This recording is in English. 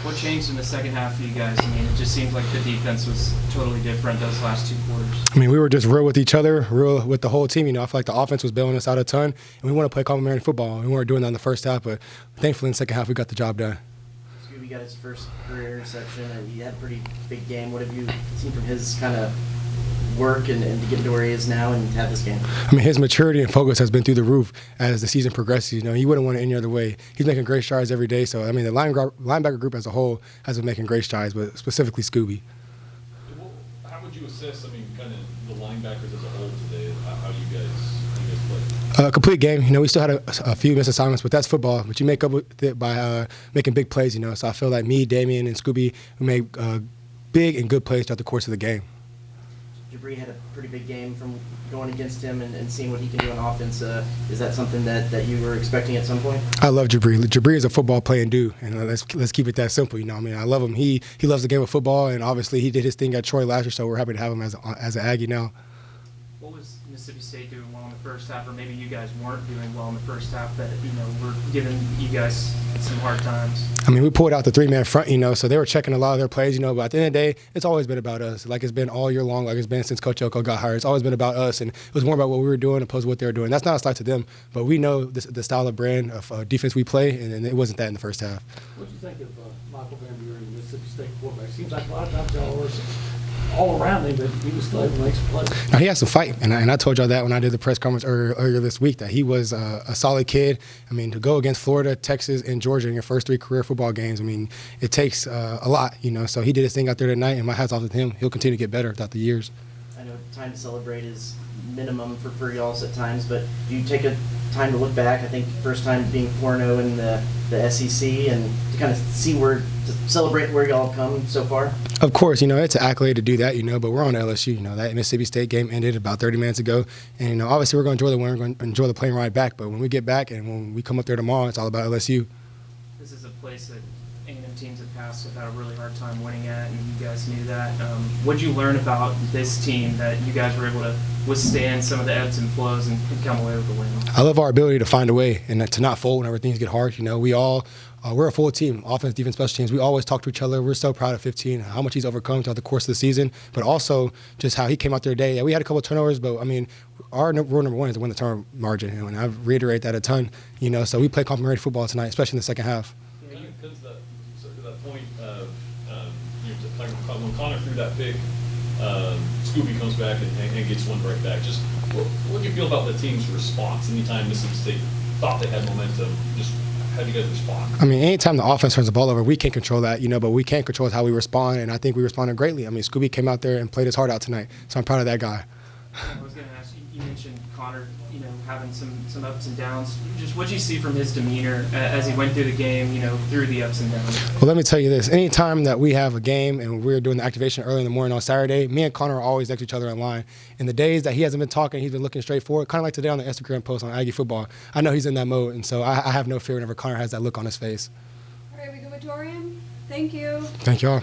What changed in the second half for you guys? I mean, it just seemed like the defense was totally different those last 2 quarters. I mean, we were just real with each other, real with the whole team. I feel like the offense was bailing us out a ton, and we want to play complementary football. We weren't doing that in the first half, but thankfully in the second half we got the job done. Scooby got his first career interception, and he had a pretty big game. What have you seen from his kind of work and to get to where he is now and have this game? I mean, his maturity and focus has been through the roof as the season progresses. He wouldn't want it any other way. He's making great strides every day. So, I mean, the linebacker group as a whole has been making great strides, but specifically Scooby. How would you assess, kind of the linebackers as a whole today? How you guys play? Complete game. We still had a few missed assignments, but that's football. But you make up with it by making big plays, So I feel like me, Damian, and Scooby, we made big and good plays throughout the course of the game. Jabri had a pretty big game from going against him and seeing what he can do on offense. Is that something that you were expecting at some point? I love Jabri. Jabri is a football playing dude, and let's keep it that simple. I love him. He loves the game of football, and obviously he did his thing at Troy last year, so we're happy to have him as an Aggie now. What was Mississippi State doing well in the first half, or maybe you guys weren't doing well in the first half that were giving you guys some hard times? I mean, we pulled out the 3-man front, so they were checking a lot of their plays, but at the end of the day, it's always been about us. Like it's been all year long, like it's been since Coach Elko got hired. It's always been about us, and it was more about what we were doing opposed to what they were doing. That's not a slight to them, but we know the style of brand of defense we play, and it wasn't that in the first half. What do you think of Michael Van Buren, Mississippi State quarterback? Seems like a lot of times y'all were all around him, but he was still able to make some plays. Now, he has some fight, and I told y'all that when I did the press conference earlier this week, that he was a solid kid. I mean, to go against Florida, Texas, and Georgia in your first 3 career football games, I mean, it takes a lot, So he did his thing out there tonight, and my hat's off to him. He'll continue to get better throughout the years. I know time to celebrate is minimum for y'all at times, but do you take a time to look back? I think first time being 4-0 in the SEC and to kind of to celebrate where y'all have come so far? Of course, it's an accolade to do that, but we're on LSU. That Mississippi State game ended about 30 minutes ago. And, obviously we're going to enjoy the win, we're going to enjoy the plane ride back. But when we get back and when we come up there tomorrow, it's all about LSU. This is a place that A&M teams in the past have had a really hard time winning at, and you guys knew that. What did you learn about this team that you guys were able to withstand some of the ebbs and flows and come away with the win? I love our ability to find a way and to not fold whenever things get hard. We're a full team, offense, defense, special teams. We always talk to each other. We're so proud of 15, how much he's overcome throughout the course of the season, but also just how he came out there today. Yeah, we had a couple of turnovers, but, our rule number 1 is to win the turnover margin, and I reiterate that a ton. So we play complementary football tonight, especially in the second half. Yeah, comes to that point of when Connor threw that pick, Scooby comes back and gets one right back. Just what do you feel about the team's response anytime Mississippi State thought they had momentum? Just how do you guys respond? I mean, anytime the offense turns the ball over, we can't control that, but we can control how we respond, and I think we responded greatly. I mean, Scooby came out there and played his heart out tonight, so I'm proud of that guy. I was going to ask you mentioned Connor, having some ups and downs. Just what did you see from his demeanor as he went through the game, through the ups and downs? Well, let me tell you this. Anytime that we have a game and we're doing the activation early in the morning on Saturday, me and Connor are always next to each other in line. In the days that he hasn't been talking, he's been looking straight forward, kind of like today on the Instagram post on Aggie football. I know he's in that mode, and so I have no fear whenever Connor has that look on his face. All right, we go with Taurean. Thank you. Thank y'all.